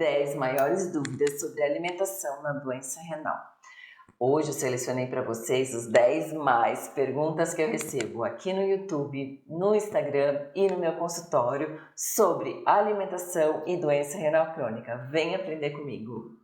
10 maiores dúvidas sobre alimentação na doença renal. Hoje eu selecionei para vocês os 10 mais perguntas que eu recebo aqui no YouTube, no Instagram e no meu consultório sobre alimentação e doença renal crônica. Vem aprender comigo!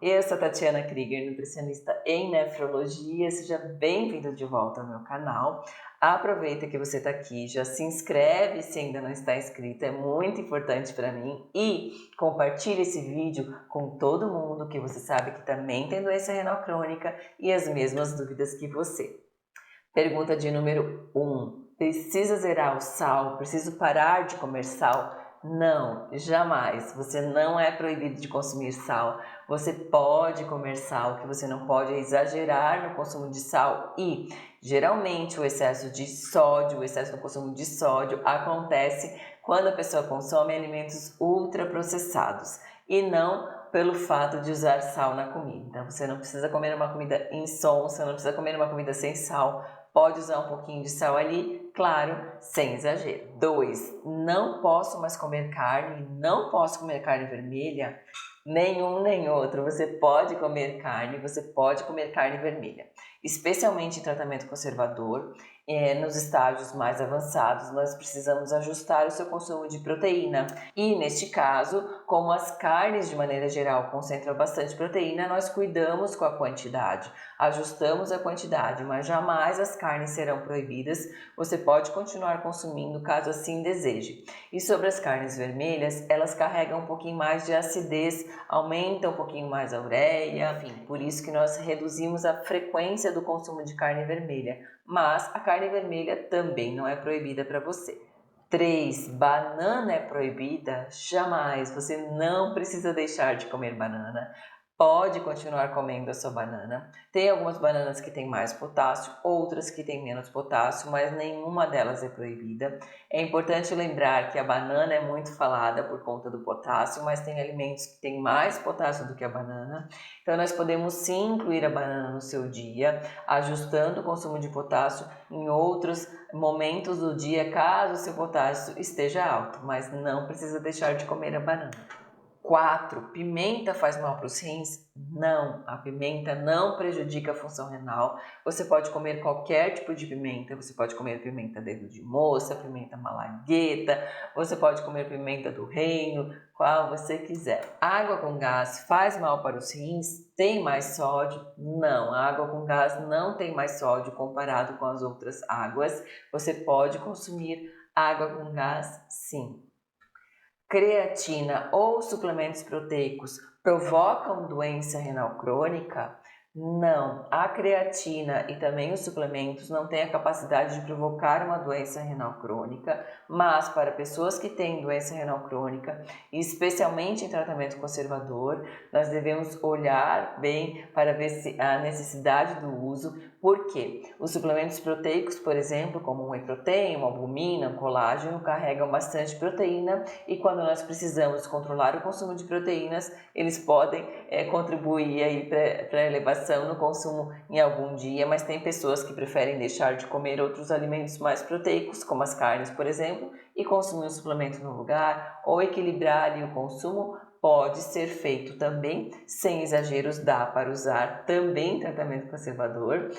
Eu sou a Tatiana Krieger, nutricionista em nefrologia. Seja bem-vindo de volta ao meu canal. Aproveita que você está aqui, já se inscreve se ainda não está inscrito, é muito importante para mim. E compartilhe esse vídeo com todo mundo que você sabe que também tem doença renal crônica e as mesmas dúvidas que você. Pergunta de número 1. Precisa zerar o sal? Preciso parar de comer sal? Não, jamais. Você não é proibido de consumir sal. Você pode comer sal, o que você não pode é exagerar no consumo de sal e, geralmente, o excesso de sódio, o excesso no consumo de sódio acontece quando a pessoa consome alimentos ultraprocessados e não pelo fato de usar sal na comida. Você não precisa comer uma comida insonsa, não precisa comer uma comida sem sal. Pode usar um pouquinho de sal ali, claro, sem exagero. 2. Não posso mais comer carne, não posso comer carne vermelha, nenhum nem outro. Você pode comer carne, você pode comer carne vermelha, especialmente em tratamento conservador. Nos estágios mais avançados, nós precisamos ajustar o seu consumo de proteína. E neste caso, como as carnes de maneira geral concentram bastante proteína, nós cuidamos com a quantidade, ajustamos a quantidade, mas jamais as carnes serão proibidas. Você pode continuar consumindo caso assim deseje. E sobre as carnes vermelhas, elas carregam um pouquinho mais de acidez, aumentam um pouquinho mais a ureia, enfim, por isso que nós reduzimos a frequência do consumo de carne vermelha. Mas a carne vermelha também não é proibida para você. 3. Banana é proibida? Jamais! Você não precisa deixar de comer banana. Pode continuar comendo a sua banana. Tem algumas bananas que têm mais potássio, outras que têm menos potássio, mas nenhuma delas é proibida. É importante lembrar que a banana é muito falada por conta do potássio, mas tem alimentos que têm mais potássio do que a banana. Então nós podemos sim incluir a banana no seu dia, ajustando o consumo de potássio em outros momentos do dia, caso o seu potássio esteja alto, mas não precisa deixar de comer a banana. 4. Pimenta faz mal para os rins? Não, a pimenta não prejudica a função renal. Você pode comer qualquer tipo de pimenta, você pode comer pimenta dedo de moça, pimenta malagueta, você pode comer pimenta do reino, qual você quiser. Água com gás faz mal para os rins? Tem mais sódio? Não, a água com gás não tem mais sódio comparado com as outras águas. Você pode consumir água com gás, sim. Creatina ou suplementos proteicos provocam doença renal crônica? Não, a creatina e também os suplementos não têm a capacidade de provocar uma doença renal crônica, mas para pessoas que têm doença renal crônica, especialmente em tratamento conservador, nós devemos olhar bem para ver se a necessidade do uso. Por quê? Os suplementos proteicos, por exemplo, como um whey protein, uma albumina, um colágeno, carregam bastante proteína e quando nós precisamos controlar o consumo de proteínas, eles podem contribuir aí para a elevação no consumo em algum dia, mas tem pessoas que preferem deixar de comer outros alimentos mais proteicos, como as carnes, por exemplo, e consumir um suplemento no lugar, ou equilibrar ali o consumo. Pode ser feito também, sem exageros, dá para usar também em tratamento conservador.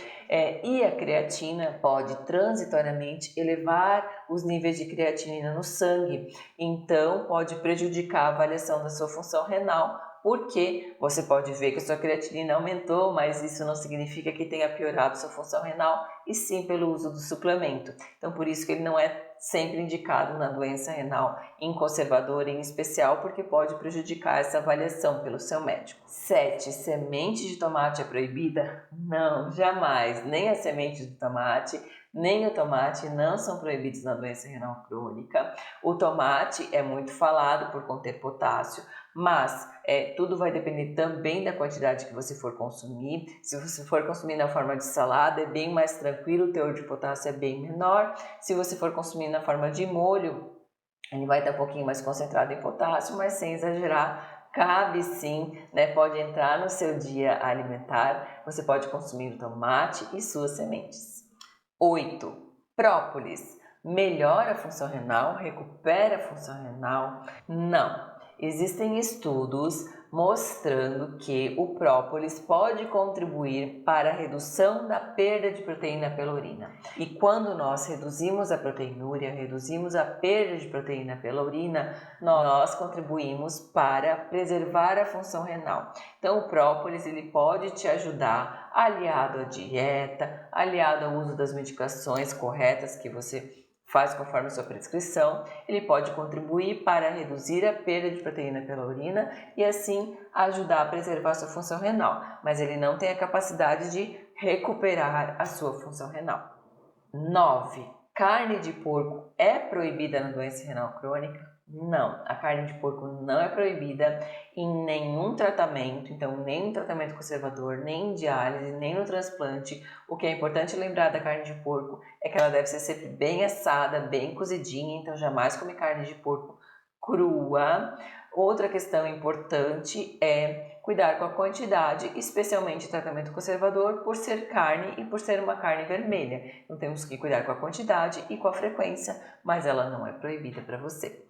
E a creatina pode transitoriamente elevar os níveis de creatinina no sangue, então pode prejudicar a avaliação da sua função renal, porque você pode ver que a sua creatinina aumentou, mas isso não significa que tenha piorado sua função renal, e sim pelo uso do suplemento. Então por isso que ele não é sempre indicado na doença renal em conservador em especial, porque pode prejudicar essa avaliação pelo seu médico. 7. Semente de tomate é proibida? Não, jamais. Nem as sementes de tomate, nem o tomate não são proibidos na doença renal crônica. O tomate é muito falado por conter potássio, mas tudo vai depender também da quantidade que você for consumir. Se você for consumir na forma de salada, é bem mais tranquilo, o teor de potássio é bem menor. Se você for consumir na forma de molho, ele vai estar um pouquinho mais concentrado em potássio, mas sem exagerar. Cabe sim, pode entrar no seu dia alimentar. Você pode consumir o tomate e suas sementes. 8. Própolis. melhora a função renal, recupera a função renal? Não. Existem estudos mostrando que o própolis pode contribuir para a redução da perda de proteína pela urina. E quando nós reduzimos a proteinúria, reduzimos a perda de proteína pela urina, nós contribuímos para preservar a função renal. Então o própolis ele pode te ajudar, aliado à dieta, aliado ao uso das medicações corretas que você faz conforme a sua prescrição, ele pode contribuir para reduzir a perda de proteína pela urina e assim ajudar a preservar a sua função renal, mas ele não tem a capacidade de recuperar a sua função renal. 9. Carne de porco é proibida na doença renal crônica? Não, a carne de porco não é proibida em nenhum tratamento, então nem no tratamento conservador, nem em diálise, nem no transplante. O que é importante lembrar da carne de porco é que ela deve ser sempre bem assada, bem cozidinha, então jamais come carne de porco crua. Outra questão importante é cuidar com a quantidade, especialmente em tratamento conservador, por ser carne e por ser uma carne vermelha. Então temos que cuidar com a quantidade e com a frequência, mas ela não é proibida para você.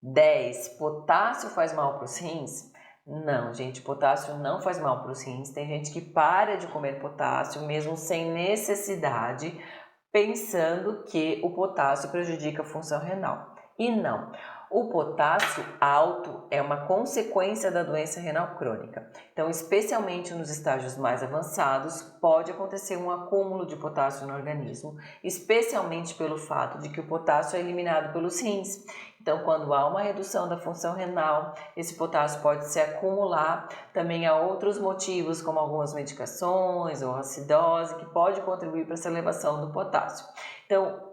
10. Potássio faz mal para os rins? Não, gente, potássio não faz mal para os rins. Tem gente que para de comer potássio mesmo sem necessidade, pensando que o potássio prejudica a função renal. E não. O potássio alto é uma consequência da doença renal crônica. Então, especialmente nos estágios mais avançados, pode acontecer um acúmulo de potássio no organismo, especialmente pelo fato de que o potássio é eliminado pelos rins. Então, quando há uma redução da função renal, esse potássio pode se acumular. Também há outros motivos, como algumas medicações ou acidose, que pode contribuir para essa elevação do potássio. Então,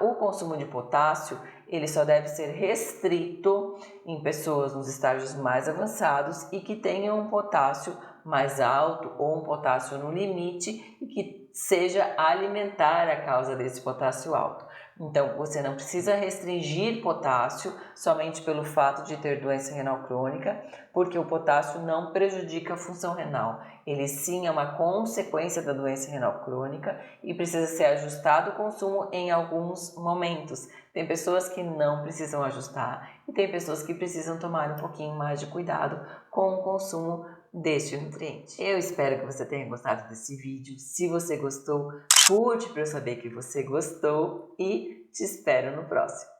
o consumo de potássio ele só deve ser restrito em pessoas nos estágios mais avançados e que tenham um potássio mais alto ou um potássio no limite e que seja alimentar a causa desse potássio alto. Então, você não precisa restringir potássio somente pelo fato de ter doença renal crônica, porque o potássio não prejudica a função renal. Ele sim é uma consequência da doença renal crônica e precisa ser ajustado o consumo em alguns momentos. Tem pessoas que não precisam ajustar e tem pessoas que precisam tomar um pouquinho mais de cuidado com o consumo deste nutriente. Eu espero que você tenha gostado desse vídeo. Se você gostou, curte para eu saber que você gostou e te espero no próximo.